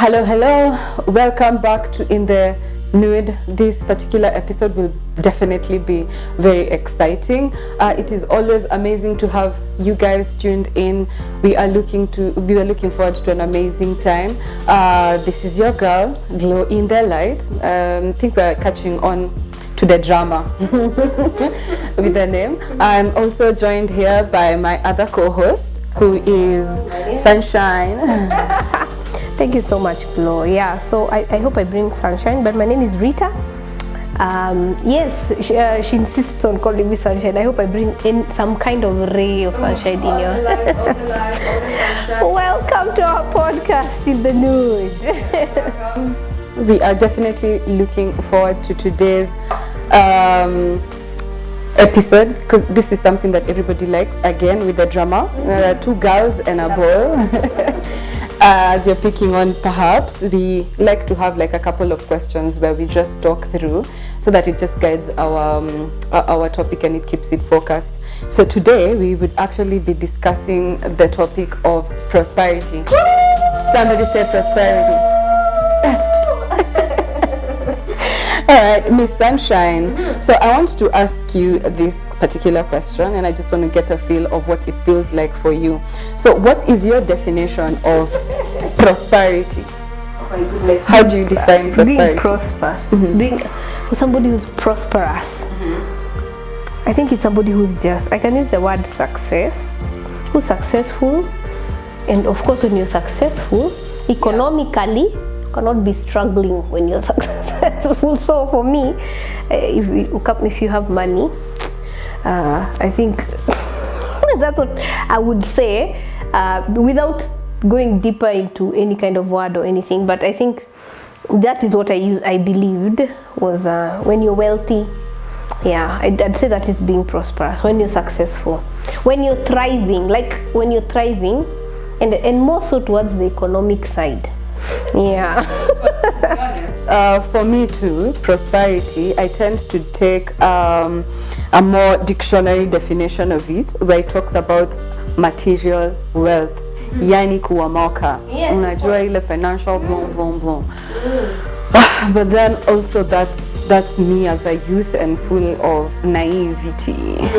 Hello. Welcome back to In the Nude. This particular episode will definitely be very exciting. It is always amazing to have you guys tuned in. We are looking forward to an amazing time. This is your girl, Glow in the Light. I think we're catching on to the drama with the name. I'm also joined here by my other co-host, who is Sunshine. Thank you so much, Glow. Yeah, so I hope I bring sunshine, but my name is Rita. Yes, she insists on calling me Sunshine. I hope I bring in some kind of ray of sunshine in you. Welcome to our podcast, In the Nude. We are definitely looking forward to today's episode, because this is something that everybody likes, again with the drama. Two girls and a boy. As you're picking on, perhaps we like to have like a couple of questions where we just talk through, so that it just guides our topic and it keeps it focused. So today we would actually be discussing the topic of prosperity. Somebody said prosperity. All right, Miss Sunshine. So I want to ask you this particular question, and I just want to get a feel of what it feels like for you. So what is your definition of prosperity? Oh my goodness. How do you define prosperity? Being prosperous. For somebody who's prosperous. I think it's somebody who's just, I can use the word success, who's successful. And of course, when you're successful, economically, you cannot be struggling when you're successful. So for me, if you have money, I think that's what I would say, without going deeper into any kind of word or anything. But I think that is what I believed was when you're wealthy. Yeah, I'd say that is being prosperous. When you're successful, when you're thriving, and more so towards the economic side. Yeah. But to be honest, for me too, prosperity, I tend to take a more dictionary definition of it, where it talks about material wealth. Yani kuwamoka. Unajua ile financial boom. But then also that's me as a youth and full of naivety,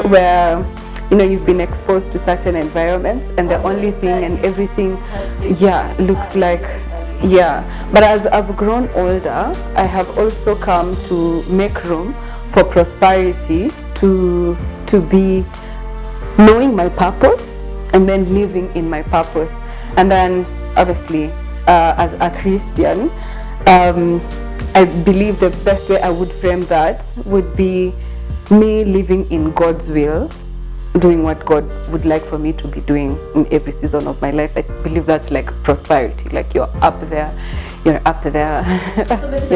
where you've been exposed to certain environments and the only thing and everything looks like. But as I've grown older, I have also come to make room for prosperity, to be knowing my purpose and then living in my purpose. And then obviously as a Christian, I believe the best way I would frame that would be me living in God's will, doing what God would like for me to be doing in every season of my life. I believe that's like prosperity. Like you're up there, you're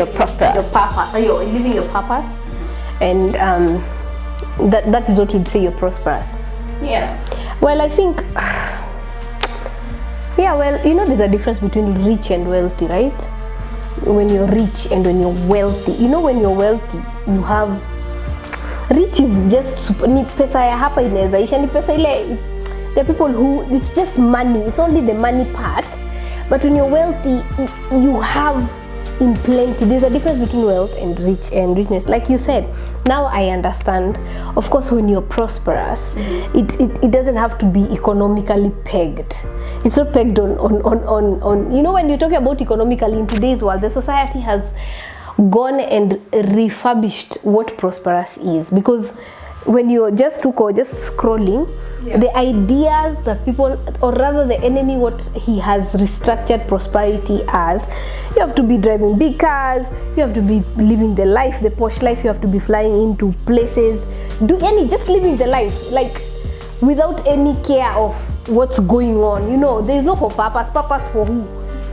prosperous. Your purpose, you're living your purpose, and that is what you'd say you're prosperous. Yeah. Well, I think, there's a difference between rich and wealthy, right? When you're rich and when you're wealthy. When you're wealthy, you have, rich is just ni pesa ya hapa inawezaisha, ni pesa ile, the people who, it's just money, it's only the money part. But when you're wealthy, you have in plenty. There's a difference between wealth and richness. Like you said, now I understand. Of course, when you're prosperous, it doesn't have to be economically pegged. It's not pegged on when you're talking about economically in today's world, the society has gone and refurbished what prosperous is, because when you're just scrolling, the ideas that people, or rather the enemy, what he has restructured prosperity as, you have to be driving big cars, you have to be living the life, the posh life, you have to be flying into places, just living the life, like without any care of what's going on. There's no for purpose for who,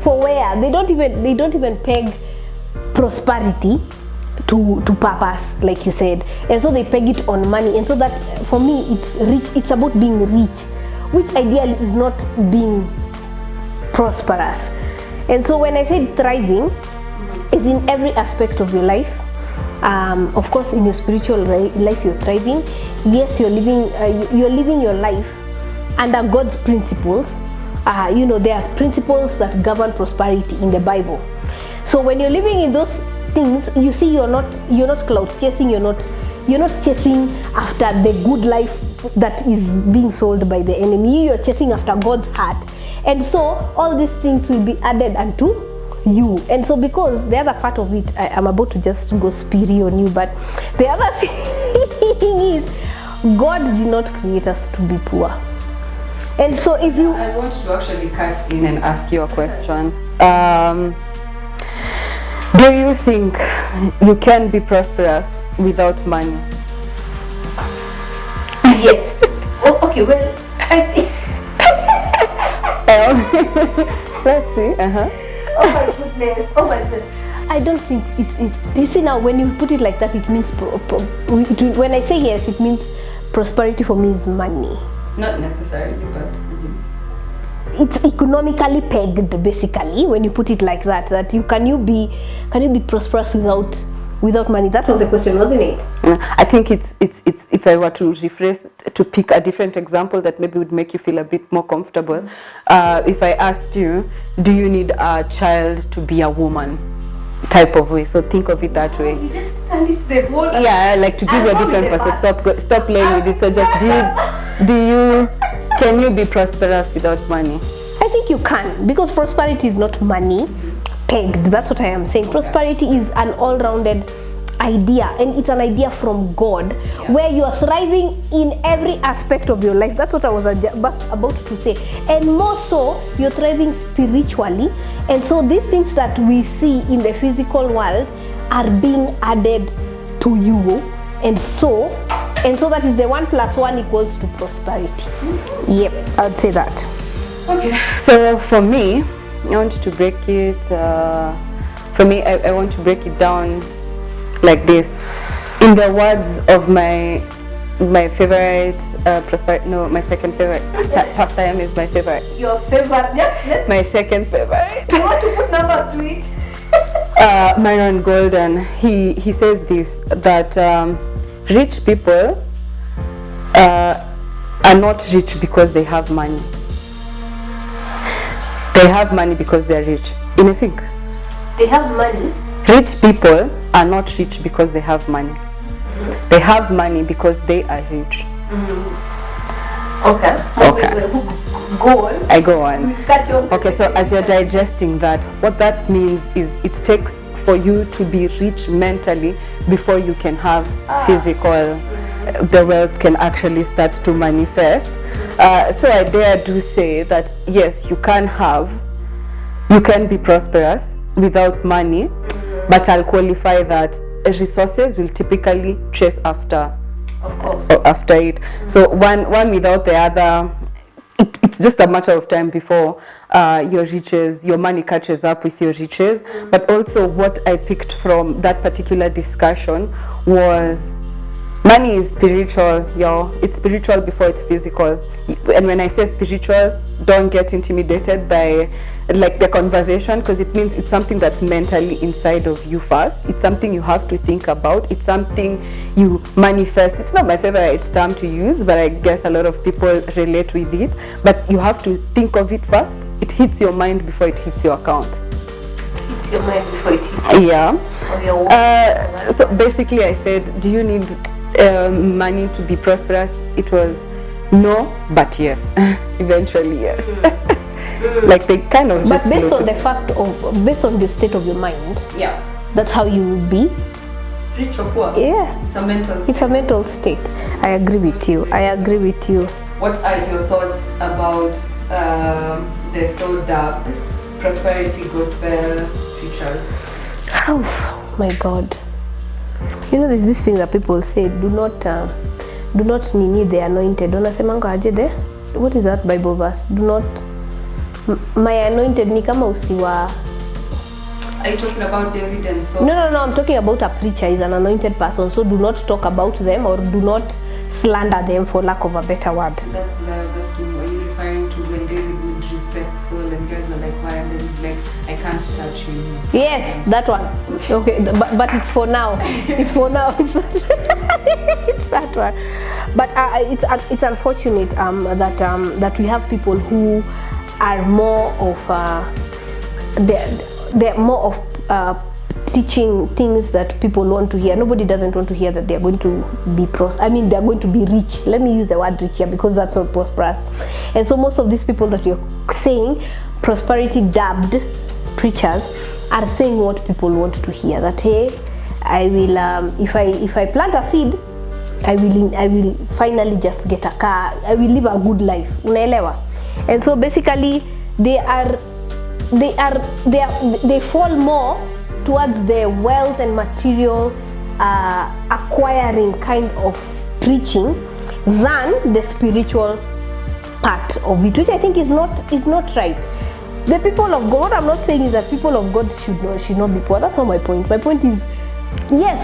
for where. They don't even peg prosperity to purpose, like you said, and so they peg it on money. And so that, for me, it's rich. It's about being rich, which ideally is not being prosperous. And so when I say thriving, it's in every aspect of your life. Of course, in your spiritual life, you're thriving. Yes, you're living your life under God's principles, there are principles that govern prosperity in the Bible. So when you're living in those things, you see you're not clout chasing, you're not chasing after the good life that is being sold by the enemy. You're chasing after God's heart. And so all these things will be added unto you. And so because the other part of it, I'm about to just go speedy on you, but the other thing is God did not create us to be poor. And so if you... I want to actually cut in and ask you a question. Do you think you can be prosperous without money? Yes. Oh, okay, well, I think... Let's see. Oh my goodness. Oh my goodness. I don't think it's you see now when you put it like that, it means when I say yes, it means prosperity for me is money. Not necessarily, but it's economically pegged basically when you put it like that. That can you be prosperous without money? That was the question, wasn't it? I think it's if I were to rephrase, to pick a different example that maybe would make you feel a bit more comfortable. If I asked you, do you need a child to be a woman? Type of way. So think of it that way. You just stand it the whole. Yeah, like to give you a different person. Stop playing with it. So just can you be prosperous without money? I think you can, because prosperity is not money pegged. That's what I am saying. Prosperity is an all-rounded idea, and it's an idea from God, where you are thriving in every aspect of your life. That's what I was about to say. And more so, you're thriving spiritually. And so these things that we see in the physical world are being added to you. And so that is the 1 + 1 = prosperity. Yep, I'd say that. Okay. So for me, I want to break it. I want to break it down like this. In the words of my favorite my second favorite, Pastor M is my favorite. Your favorite? Yes. My second favorite. You want to put numbers to it? Myron Golden. He says this, that rich people are not rich because they have money. They have money because they are rich. In a sync. They have money. Rich people are not rich because they have money. They have money because they are rich. Okay. Go on. I go on. Cut your... Okay, so as you're digesting that, what that means is it takes for you to be rich mentally before you can have physical, the wealth can actually start to manifest. So I dare do say that yes, you can be prosperous without money, but I'll qualify that resources will typically chase after it. So one without the other, it's just a matter of time before your money catches up with your riches. But also what I picked from that particular discussion was money is spiritual, y'all. It's spiritual before it's physical. And when I say spiritual, don't get intimidated by like the conversation, because it means it's something that's mentally inside of you first. It's something you have to think about. It's something you manifest. It's not my favorite term to use, but I guess a lot of people relate with it. But you have to think of it first. It hits your mind before it hits your account. Hits your mind before it hits your so basically I said, do you need money to be prosperous? It was no, but yes. Eventually yes. Like they kind of just... But based on the state of your mind, that's how you will be. Rich or poor? Yeah. It's a mental state. I agree with you. What are your thoughts about the so-dubbed prosperity gospel preachers? Oh my God. You know, there's this thing that people say, do not nini the anointed. What is that Bible verse? Do not... My anointed ni kama usiwa. Are you talking about David and Saul? No, I'm talking about a preacher. Is an anointed person, so do not talk about them or do not slander them, for lack of a better word. That's what I was asking. Are you referring to when David would respect Saul and guys are like, why? And then he's like, I can't touch you. Yes, that one. Okay, but it's for now. It's for now. It's that one. But it's unfortunate that we have people who are more of they're more of teaching things that people want to hear. Nobody doesn't want to hear that they're going to be they're going to be rich. Let me use the word rich here because that's not prosperous. And so most of these people that you're saying prosperity dubbed preachers are saying what people want to hear, that hey, I will if I plant a seed, I will finally just get a car, I will live a good life. Unaelewa? And so basically they fall more towards the wealth and material acquiring kind of preaching than the spiritual part of it, which I think is not right. The people of God, what I'm not saying is that people of God should not be poor. That's not my point. My point is, yes,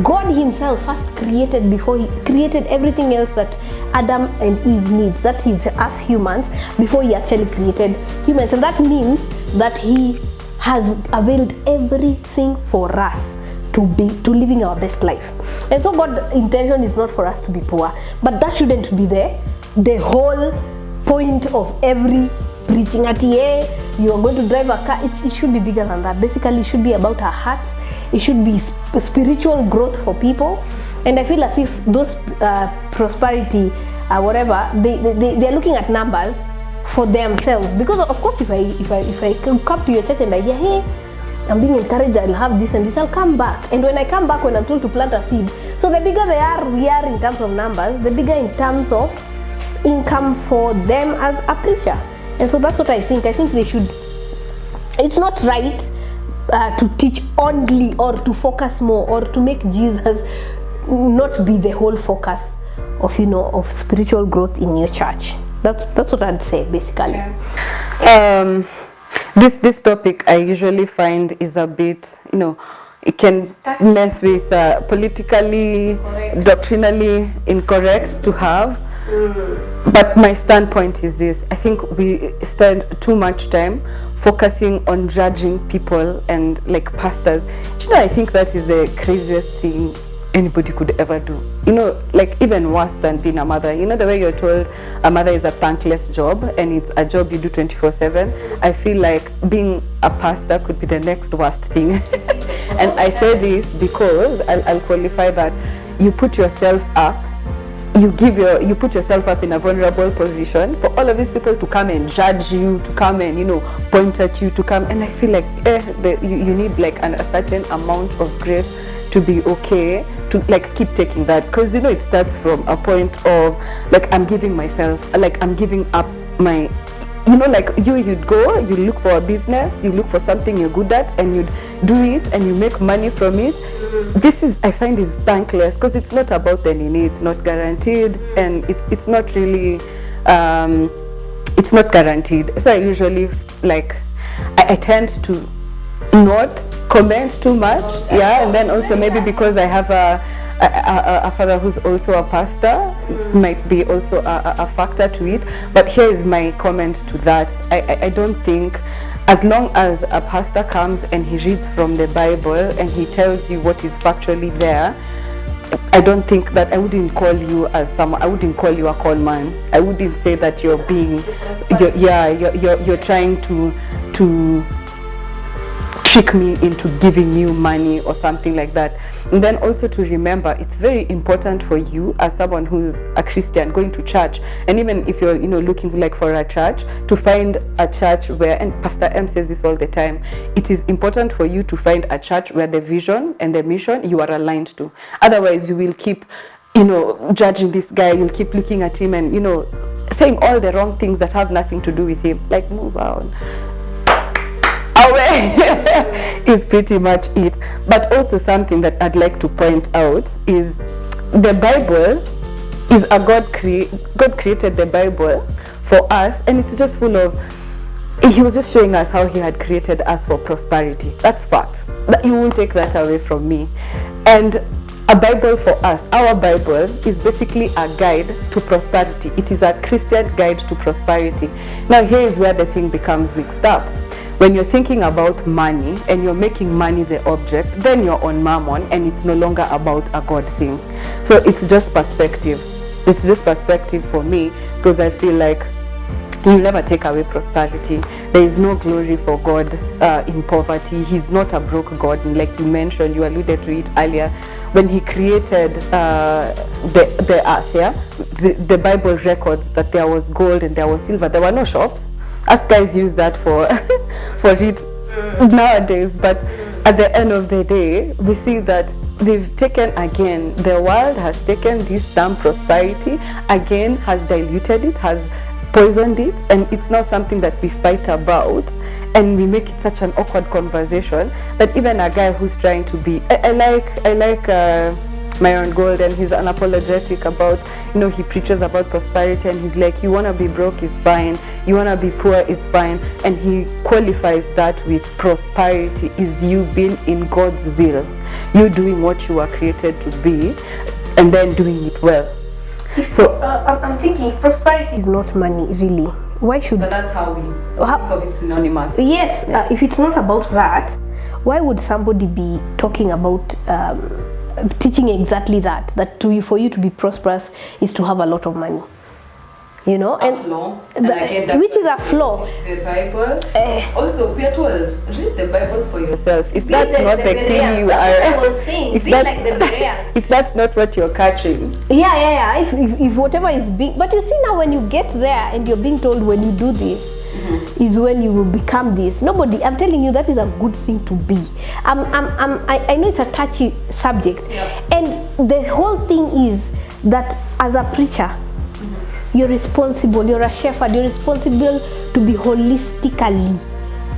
God himself first created before he created everything else that Adam and Eve needs. That is us humans, before he actually created humans. And that means that he has availed everything for us to living our best life. And so God's intention is not for us to be poor, but that shouldn't be the whole point of every preaching. At you are going to drive a car, it should be bigger than that. Basically, it should be about our hearts. It should be spiritual growth for people. And I feel as if those prosperity whatever, they're looking at numbers for themselves. Because of course, if I come to your church and I hear, hey, I'm being encouraged, I'll have this and this, I'll come back. And when I come back, when I'm told to plant a seed, so the bigger we are in terms of numbers, the bigger in terms of income for them as a preacher. And so that's what I think. I think they should, it's not right to teach only or to focus more or to make Jesus not be the whole focus of, of spiritual growth in your church. That's what I'd say, basically. Yeah. This topic I usually find is a bit, it can mess with politically, doctrinally incorrect to have. But my standpoint is this: I think we spend too much time focusing on judging people and like pastors. I think that is the craziest thing anybody could ever do. Like even worse than being a mother. The way you're told a mother is a thankless job and it's a job you do 24/7. I feel like being a pastor could be the next worst thing. And I say this because I'll qualify that. You put yourself up, you put yourself up in a vulnerable position for all of these people to come and judge you, to come and point at you, to come, and I feel like you need like a certain amount of grace to be okay to like keep taking that, because it starts from a point of like I'm giving myself, like I'm giving up my, like you'd go, you look for a business, you look for something you're good at and you'd do it and you make money from it. This is, I find, is thankless because it's not about the nini, it's not guaranteed, and it's not really it's not guaranteed. So I usually like I tend to not comment too much, and then also maybe because I have a father who's also a pastor, might be also a factor to it. But here is my comment to that. I don't think, as long as a pastor comes and he reads from the Bible and he tells you what is factually there, I don't think that I wouldn't call you as someone, I wouldn't call you a con man. I wouldn't say that you're trying to trick me into giving you money or something like that. And then also to remember, it's very important for you as someone who's a Christian going to church, and even if you're looking like for a church, to find a church where, and Pastor M says this all the time, it is important for you to find a church where the vision and the mission you are aligned to. Otherwise you will keep judging this guy, you'll keep looking at him and saying all the wrong things that have nothing to do with him. Like, move on away is pretty much it. But also something that I'd like to point out is the Bible is a God created the Bible for us, and it's just full of, he was just showing us how he had created us for prosperity. That's fact. You won't take that away from me. And a Bible for us, our Bible is basically a guide to prosperity. It is a Christian guide to prosperity. Now here is where the thing becomes mixed up. When you're thinking about money and you're making money the object, then you're on mammon and it's no longer about a God thing. So it's just perspective. It's just perspective for me, because I feel like He will never take away prosperity. There is no glory for God in poverty. He's not a broke God. And like you mentioned, you alluded to it earlier, when he created the earth, yeah, the Bible records that there was gold and there was silver. There were no shops. Us guys use that for for it nowadays. But at the end of the day, we see that they've taken, again, the world has taken this term prosperity, again, has diluted it, has poisoned it, and it's now something that we fight about, and we make it such an awkward conversation that even a guy who's trying to be, I like Myron Golden, he's unapologetic about, you know, he preaches about prosperity, and he's like, you want to be broke is fine, you want to be poor is fine, and he qualifies that with prosperity is you being in God's will, you doing what you are created to be, and then doing it well. So I'm thinking prosperity is not money, really. Why should? But that's how we think of it, synonymous. Yes, if it's not about that, why would somebody be talking about teaching exactly that for you to be prosperous is to have a lot of money, you know? A flaw. And again, which is a flaw. The Bible. Also, we are told, read the Bible for yourself. If that's not the thing you are, if that's not what you're catching. Yeah. If whatever is being, but you see now when you get there and you're being told when you do this, is when you will become this. Nobody, I'm telling you, that is a good thing to be. I know it's a touchy subject, and the whole thing is that as a preacher, you're responsible, you're a shepherd, you're responsible to be holistically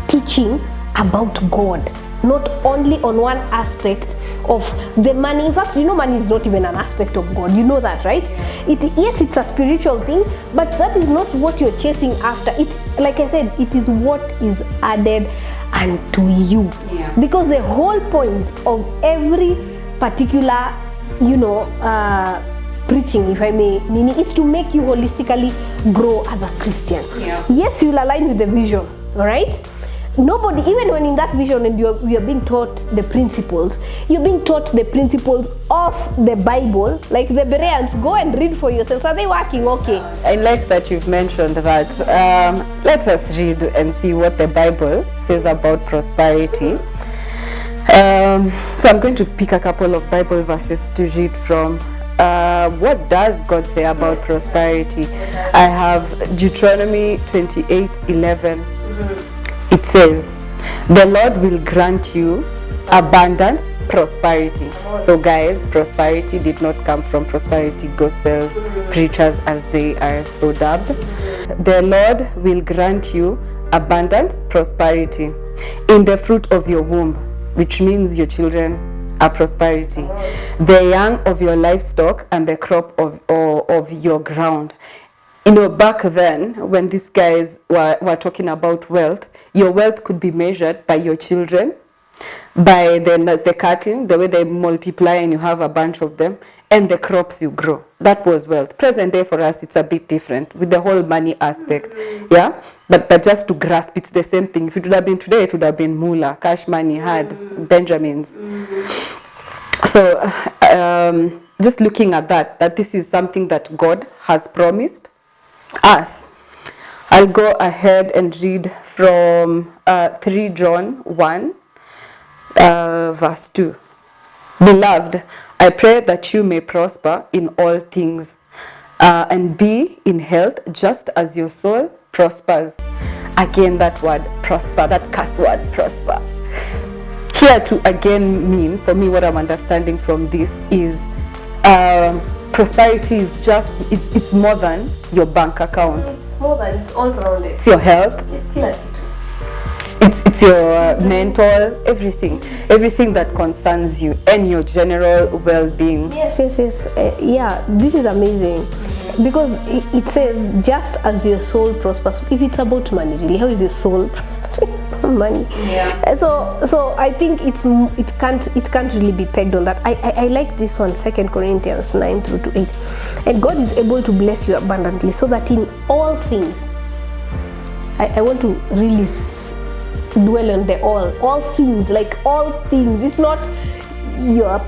teaching about God, not only on one aspect of the money. In fact, you know, money is not even an aspect of God. You know that, right? Yes, it's a spiritual thing, but that is not what you're chasing after. It, like I said, it is what is added unto you. Yeah. Because the whole point of every particular, you know, preaching, if I may, Nini, is to make you holistically grow as a Christian. Yeah. Yes, you'll align with the vision, all right? Nobody, even when in that vision and you're being taught the principles, you're being taught the principles of the Bible, like the Bereans. Go and read for yourself. Are they working? Okay. I like that you've mentioned that. Let us read and see what the Bible says about prosperity. So I'm going to pick a couple of Bible verses to read from. What does God say about prosperity? I have Deuteronomy 28:11. It says, the Lord will grant you abundant prosperity. So guys, prosperity did not come from prosperity gospel preachers as they are so dubbed. The Lord will grant you abundant prosperity in the fruit of your womb, which means your children are prosperity, the young of your livestock and the crop of your ground. You know, back then, when these guys were talking about wealth, your wealth could be measured by your children, by the cattle, the way they multiply and you have a bunch of them, and the crops you grow. That was wealth. Present day for us, it's a bit different with the whole money aspect. Yeah? But just to grasp, it's the same thing. If it would have been today, it would have been moolah, cash money, had Benjamins. So, just looking at that this is something that God has promised us. I'll go ahead and read from 3 John 1 verse 2. Beloved, I pray that you may prosper in all things and be in health just as your soul prospers. Again, that word prosper, that curse word prosper. Here to again mean, for me, what I'm understanding from this is prosperity is just, it's more than your bank account. It's more than, it's all rounded. It's your health. It's your mental, everything that concerns you and your general well-being. Yes. Yeah, this is amazing. Because it says, just as your soul prospers. If it's about money, really, how is your soul prospering? Money. Yeah. So I think it can't really be pegged on that. I like this one, 2 Corinthians 9-8. And God is able to bless you abundantly, so that in all things, I want to really dwell on the all things, like all things. It's not your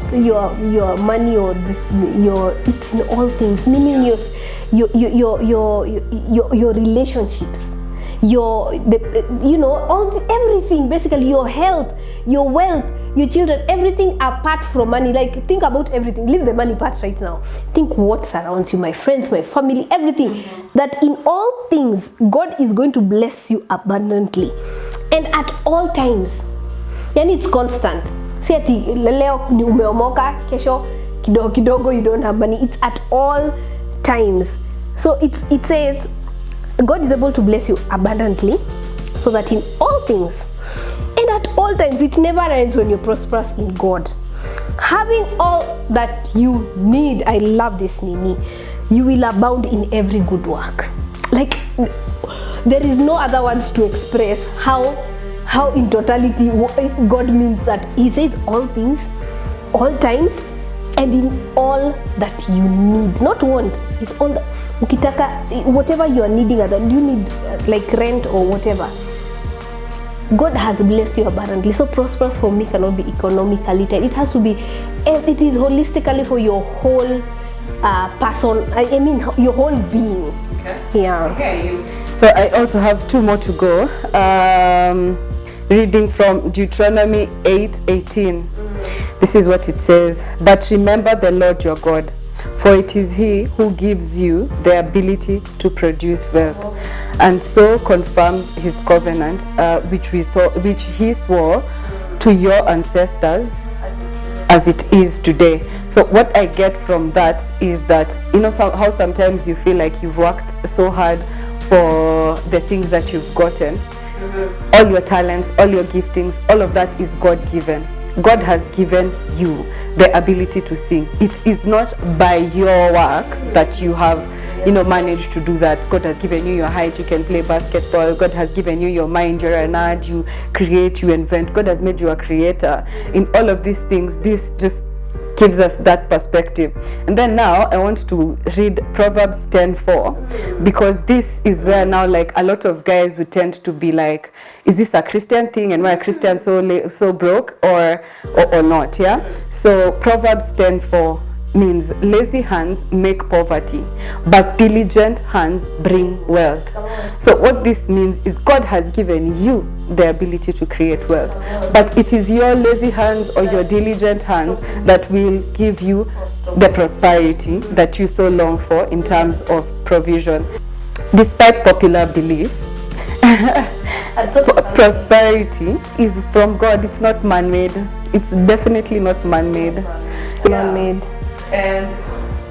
money or it's in all things, meaning your relationships, everything, basically your health, your wealth, your children, everything apart from money. Like, think about everything, leave the money part right now, think what surrounds you, my friends, my family, everything. That in all things God is going to bless you abundantly and at all times. Yani it's constant. Si ati leo ni umeomoka, kesho kidogo kidogo you don't have money. It's at all times. So it says God is able to bless you abundantly, so that in all things and at all times, it never ends when you're prosperous in God. Having all that you need, I love this, Nini, you will abound in every good work. Like, there is no other words to express how in totality God means that. He says all things, all times, and in all that you need, not want. It's all that. Ukitaka, whatever you are needing, you need like rent or whatever, God has blessed you abundantly. So prosperous for me cannot be economically tied. It has to be, it is holistically for your whole person. I mean your whole being. Okay. Yeah. Okay. So I also have 2 more to go. Reading from Deuteronomy 8:18. This is what it says: "But remember the Lord your God, for it is He who gives you the ability to produce wealth, and so confirms His covenant, which He swore to your ancestors, as it is today." So what I get from that is that, you know, how sometimes you feel like you've worked so hard for the things that you've gotten. All your talents, all your giftings, all of that is God-given. God has given you the ability to sing. It is not by your works that you have, you know, managed to do that. God has given you your height, you can play basketball. God has given you your mind, you're an nerd, you create, you invent. God has made you a creator. In all of these things, this just gives us that perspective. And then now I want to read Proverbs 10:4, because this is where now, like, a lot of guys would tend to be like, is this a Christian thing, and why are Christians so broke or not? Yeah. So Proverbs 10:4 means lazy hands make poverty, but diligent hands bring wealth. So what this means is God has given you the ability to create wealth, but it is your lazy hands or your diligent hands that will give you the prosperity that you so long for in terms of provision. Despite popular belief, prosperity is from God. It's not man-made. It's definitely not man-made. Man-made. And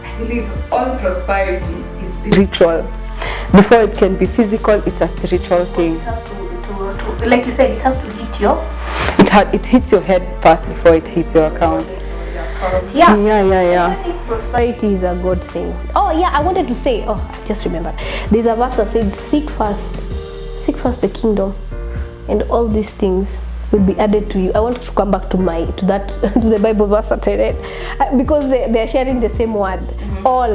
I believe all prosperity is spiritual. Before it can be physical, it's a spiritual thing. Like you said, it has to hit your... It hits your head first before it hits your account. Yeah. Yeah. I think prosperity is a good thing. Oh yeah, I wanted to say, I just remembered. There's a verse that said, seek first the kingdom, and all these things will be added to you. I want to come back to the Bible verse that I read, because they are sharing the same word. All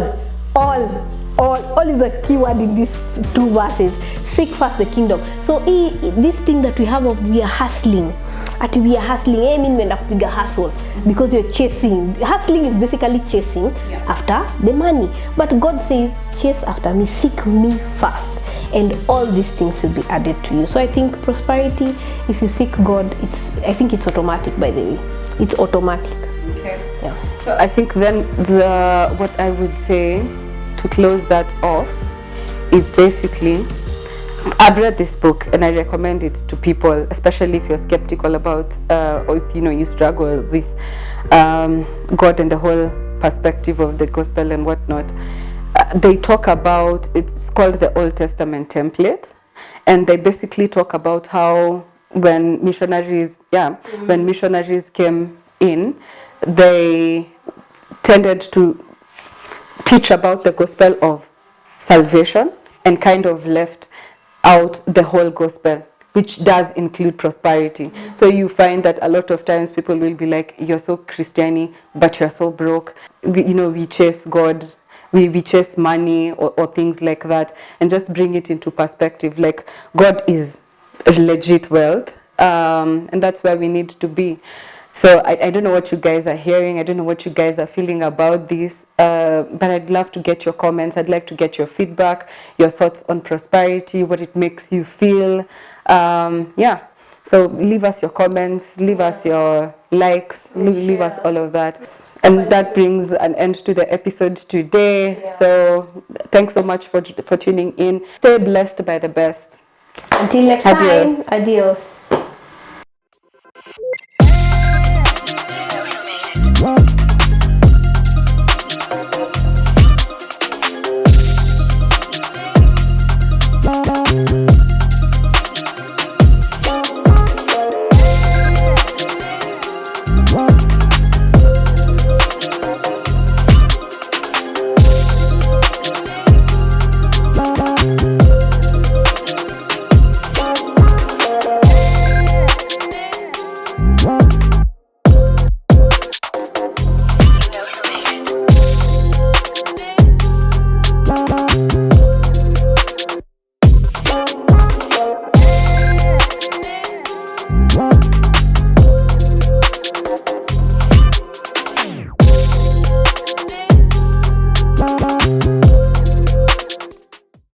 is a key word in these 2 verses. Seek first the kingdom. So this thing that we have of we are hustling. I mean when you hustle, because you're chasing. Hustling is basically chasing after the money. But God says, chase after me, seek me first, and all these things will be added to you. So I think prosperity, if you seek God, I think it's automatic, by the way. It's automatic. Okay. Yeah. So I think then what I would say to close that off is basically, I've read this book and I recommend it to people, especially if you're skeptical about or if you struggle with God and the whole perspective of the gospel and whatnot. They talk about, it's called the Old Testament template, and they basically talk about how when missionaries came in, they tended to teach about the gospel of salvation and kind of left out the whole gospel, which does include prosperity. So you find that a lot of times people will be like, you're so Christiany, but you're so broke. We chase God, we chase money or things like that, and just bring it into perspective. Like, God is legit wealth, and that's where we need to be. So I don't know what you guys are hearing. I don't know what you guys are feeling about this. But I'd love to get your comments. I'd like to get your feedback, your thoughts on prosperity, what it makes you feel. Yeah. So leave us your comments, leave us your likes, leave us all of that. And that brings an end to the episode today. So thanks so much for tuning in. Stay blessed by the best. Until next Adios. time, adios.